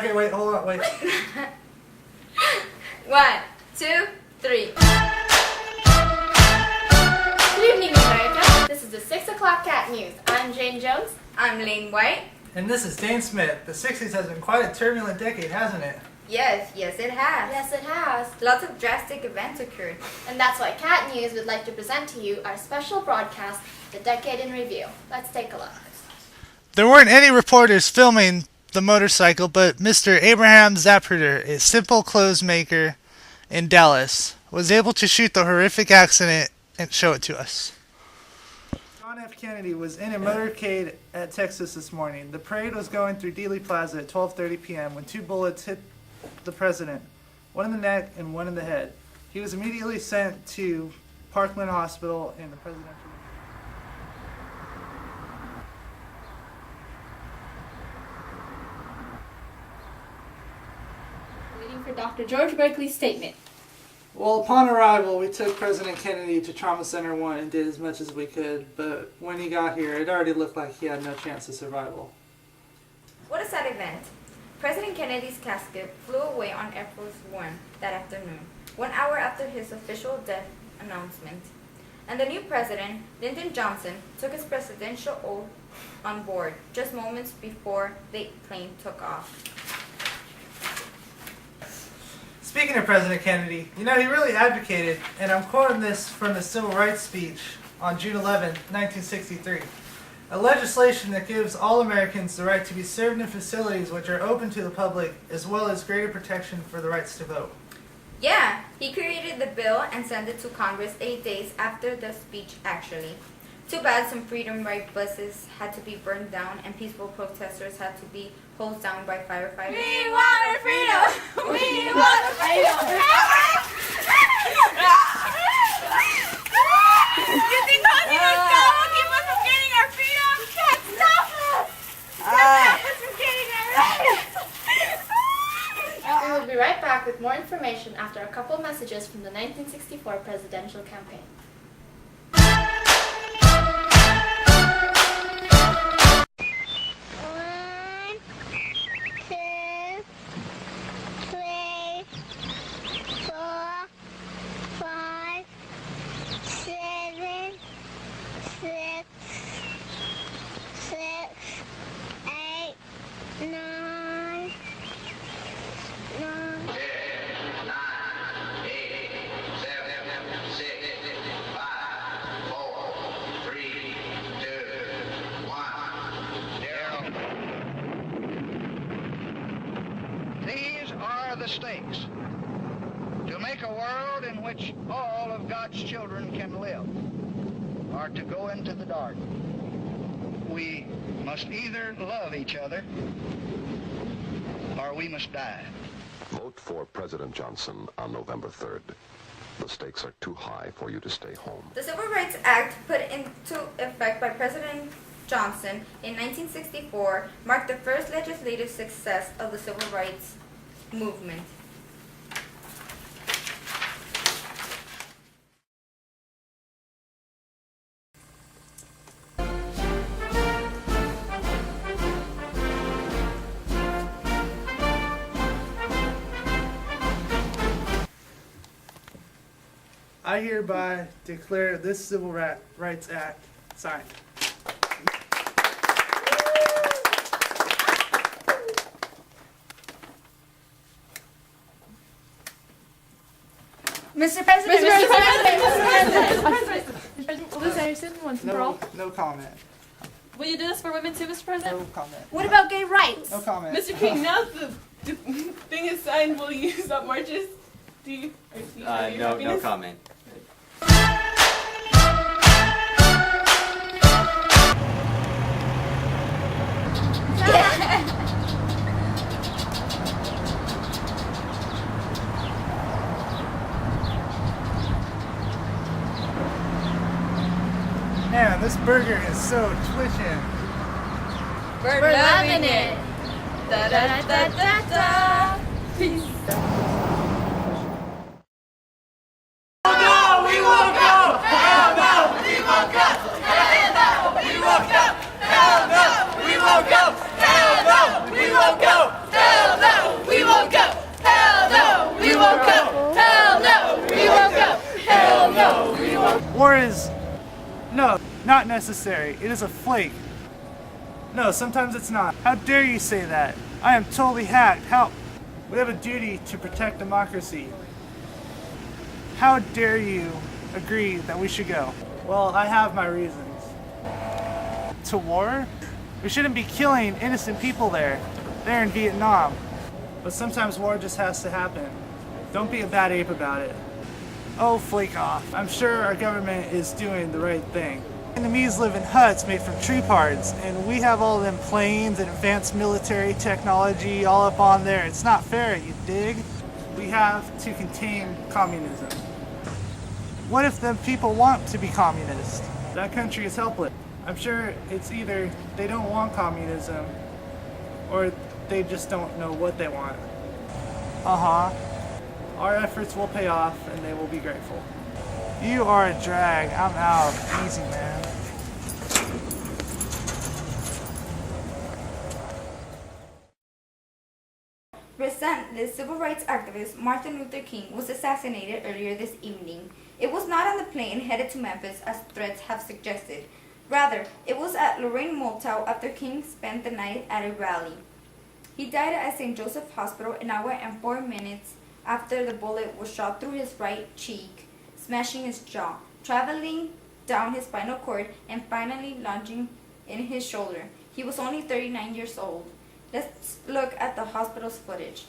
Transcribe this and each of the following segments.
Okay, wait, hold on, wait. 1, 2, 3. Good evening, America. This is the 6 o'clock Cat News. I'm Jane Jones. I'm Lane White. And this is Dane Smith. The 60s has been quite a turbulent decade, hasn't it? Yes, it has. Yes, it has. Lots of drastic events occurred. And that's why Cat News would like to present to you our special broadcast, The Decade in Review. Let's take a look. There weren't any reporters filming the motorcycle, but Mr. Abraham Zapruder, a simple clothes maker in Dallas, was able to shoot the horrific accident and show it to us. John F. Kennedy was in a motorcade at Texas this morning. The parade was going through Dealey Plaza at 12:30 p.m. when 2 bullets hit the president, one in the neck and one in the head. He was immediately sent to Parkland Hospital in the presidential... Waiting for Dr. George Berkeley's statement. Well, upon arrival, we took President Kennedy to Trauma Center 1 and did as much as we could, but when he got here, it already looked like he had no chance of survival. What a sad event. President Kennedy's casket flew away on Air Force One that afternoon, 1 hour after his official death announcement. And the new president, Lyndon Johnson, took his presidential oath on board just moments before the plane took off. Speaking of President Kennedy, you know, he really advocated, and I'm quoting this from the Civil Rights speech on June 11, 1963, a legislation that gives all Americans the right to be served in facilities which are open to the public, as well as greater protection for the rights to vote. Yeah, he created the bill and sent it to Congress 8 days after the speech, actually. Too bad some Freedom Ride buses had to be burned down and peaceful protesters had to be hosed down by firefighters. We want our freedom! We want our freedom! You think holding us down will keep us from getting our freedom? You can't stop us! You can't stop us from getting our rights! We will be right back with more information after a couple messages from the 1964 presidential campaign. These are the stakes. To make a world in which all of God's children can live, or to go into the dark. We must either love each other, or we must die. Vote for President Johnson on November 3rd. The stakes are too high for you to stay home. The Civil Rights Act, put into effect by President Johnson in 1964, marked the first legislative success of the civil rights movement. I hereby declare this Civil Rights Act signed. Mr. President! Liz Anderson, once and for all. No comment. Will you do this for women too, Mr. President? No comment. What about gay rights? No comment. Mr. King, now the thing is signed, will you stop marches? Do you No comment. Man, this burger is so twitching. We're loving it! Da da da da da! Peace! No, we won't go! Hell no, we won't go! Hell no, we won't go! Hell no, we won't go! Hell no, we won't go! Hell no! War is... No, not necessary. It is a flake. No, sometimes it's not. How dare you say that? I am totally hacked. How? We have a duty to protect democracy. How dare you agree that we should go? Well, I have my reasons. To war? We shouldn't be killing innocent people there. They're in Vietnam. But sometimes war just has to happen. Don't be a bad ape about it. Oh, flake off. I'm sure our government is doing the right thing. Vietnamese live in huts made from tree parts, and we have all them planes and advanced military technology all up on there. It's not fair, you dig? We have to contain communism. What if the people want to be communist? That country is helpless. I'm sure it's either they don't want communism or they just don't know what they want. Uh-huh. Our efforts will pay off and they will be grateful. You are a drag. I'm out. Easy, man. The civil rights activist Martin Luther King was assassinated earlier this evening. It was not on the plane headed to Memphis as threats have suggested. Rather, it was at Lorraine Motel after King spent the night at a rally. He died at St. Joseph Hospital an hour and 4 minutes after the bullet was shot through his right cheek, smashing his jaw, traveling down his spinal cord, and finally lodging in his shoulder. He was only 39 years old. Let's look at the hospital's footage.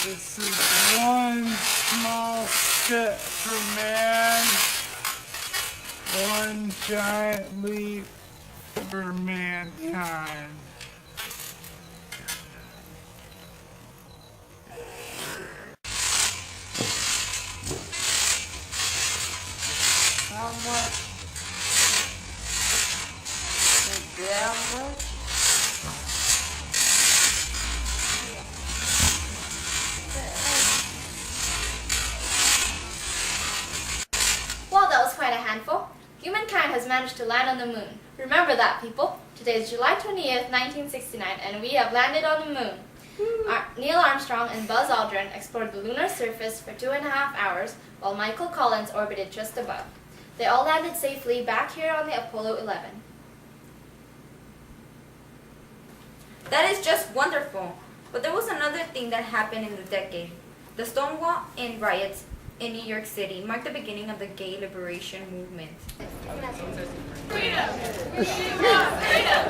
This is one small step for man, one giant leap for mankind. How much? Damn much? Well, that was quite a handful. Humankind has managed to land on the moon. Remember that, people. Today is July 20th, 1969, and we have landed on the moon. Neil Armstrong and Buzz Aldrin explored the lunar surface for 2.5 hours, while Michael Collins orbited just above. They all landed safely back here on the Apollo 11. That is just wonderful. But there was another thing that happened in the decade. The Stonewall Inn riots in New York City marked the beginning of the gay liberation movement. Freedom! We want freedom!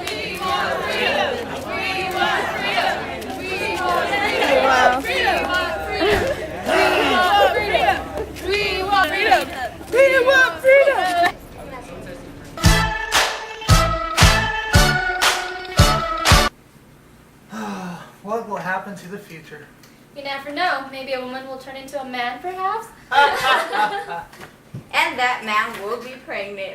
We want freedom! We want freedom! We want freedom! We want freedom! We want freedom! We want freedom! What will happen to the future? You never know. Maybe a woman will turn into a man, perhaps? And that man will be pregnant.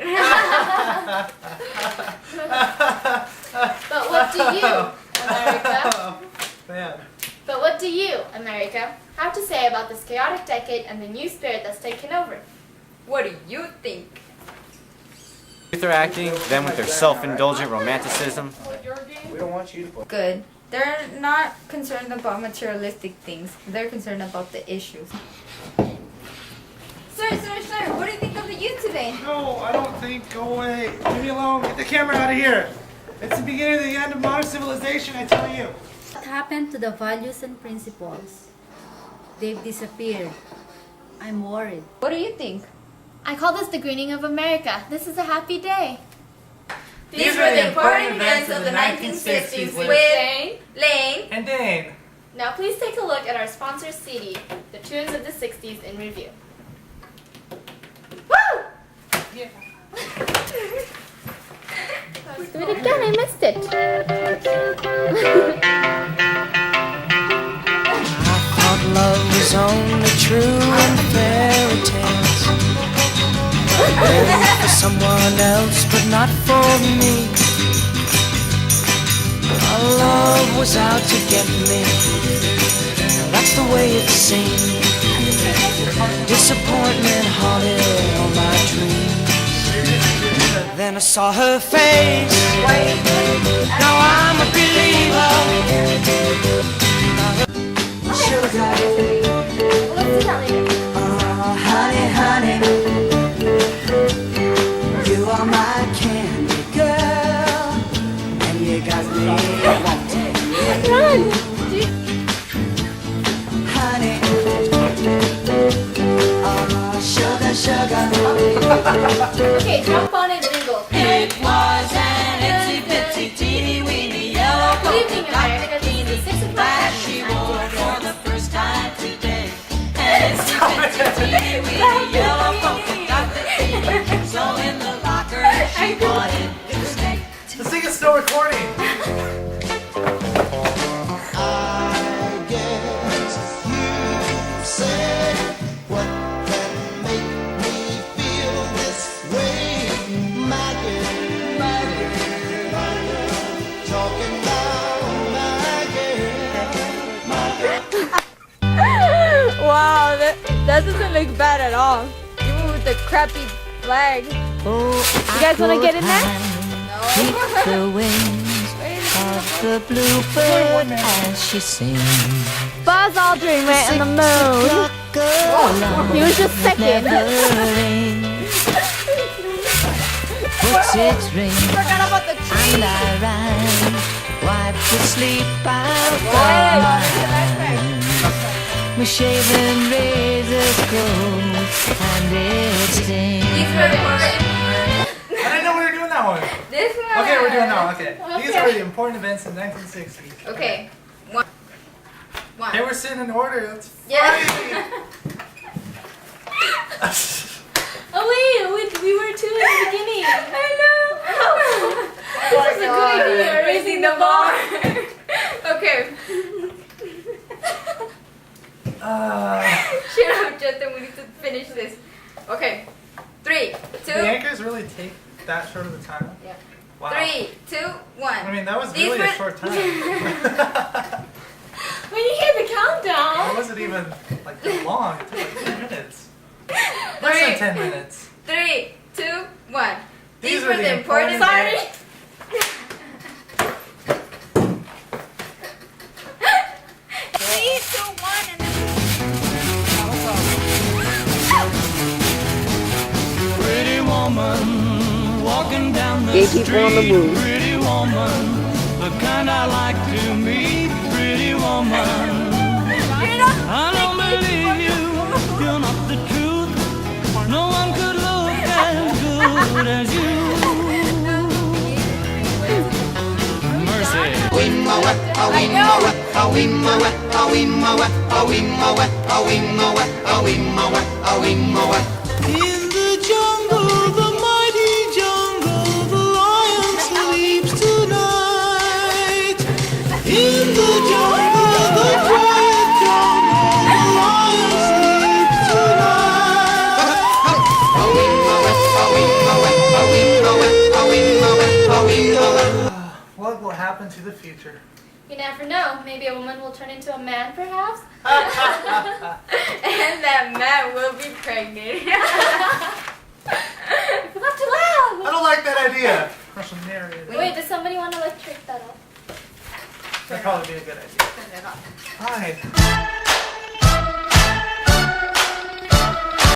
But what do you, America? Man. But what do you, America, have to say about this chaotic decade and the new spirit that's taken over? What do you think? Youth are acting, them with their self-indulgent romanticism. We don't want you to. Good. They're not concerned about materialistic things. They're concerned about the issues. Sir, what do you think of the youth today? No, I don't think. Go away. Leave me alone. Get the camera out of here. It's the beginning of the end of modern civilization, I tell you. What happened to the values and principles? They've disappeared. I'm worried. What do you think? I call this the greening of America. This is a happy day. These were the important events of the 1960s with Jane, Lane, And Dane. Now please take a look at our sponsor CD, The Tunes of the 60s in Review. Woo! Yeah. Let's do it again, I missed it. I thought love was only true in fairy tales. Meant for someone else, but not for me. Our love was out to get me. That's the way it seemed. Disappointment haunted all my dreams. Then I saw her face. Now I'm a believer. Honey, honey, you are my candy girl, and you got me wanting you. Honey, sugar, sugar. Okay, jump on and jingle. It was an itsy bitsy teeny weeny yellow Good evening, America. This is the 6 o'clock that she wore for the first time today. An itsy bitsy teeny weeny yellow polka dot fever. So in the locker she wanted to stay. The thing is still recording. I guess you said what can make me feel this way. My girl, talking about my girl. Wow, that doesn't look bad at all. Even with the crappy flag. You guys want to get in there? Keep the wings of the bluebird as she sings. Buzz Aldrin went on the moon. He was just second. Puts its ring Forgot about the tree. and I ride. Wipe the sleep out of my eyes. My shaving razor's cold and it stings. I didn't know we were doing that one. This one. Okay, we're doing that one. Okay. These are the important events in 1960. Okay. One. They were sitting in order. That's Yeah. Oh wait, we were two in the beginning. I know. This is a good idea. Raising the bar. Okay. Shut up, Justin. We need to finish this. Okay. 3, 2. the anchors really take that short of a time? Yeah. Wow. 3, 2, 1. I mean, that was These really a were- short time. When you hear the countdown. It wasn't even like that long. It took like 10 minutes. Less than 10 minutes. 3, 2, 1. These were the important Sorry. days. 3, 2, 1, and then. Pretty woman walking down the Gay people on the move. Pretty woman, the kind I like to meet. Pretty woman, I don't believe you. You're not the truth. No one could look as good as you. Mercy. In the jungle, the mighty jungle, the lion sleeps tonight. In the jungle, the quiet jungle, the lion sleeps tonight. What will happen to the future? You never know. Maybe a woman will turn into a man, perhaps. And that man will be pregnant. You forgot to laugh. I don't like that idea. Russian narrator. Wait, does somebody want to like trick that up? That'd probably be a good idea. Turn it off. Fine.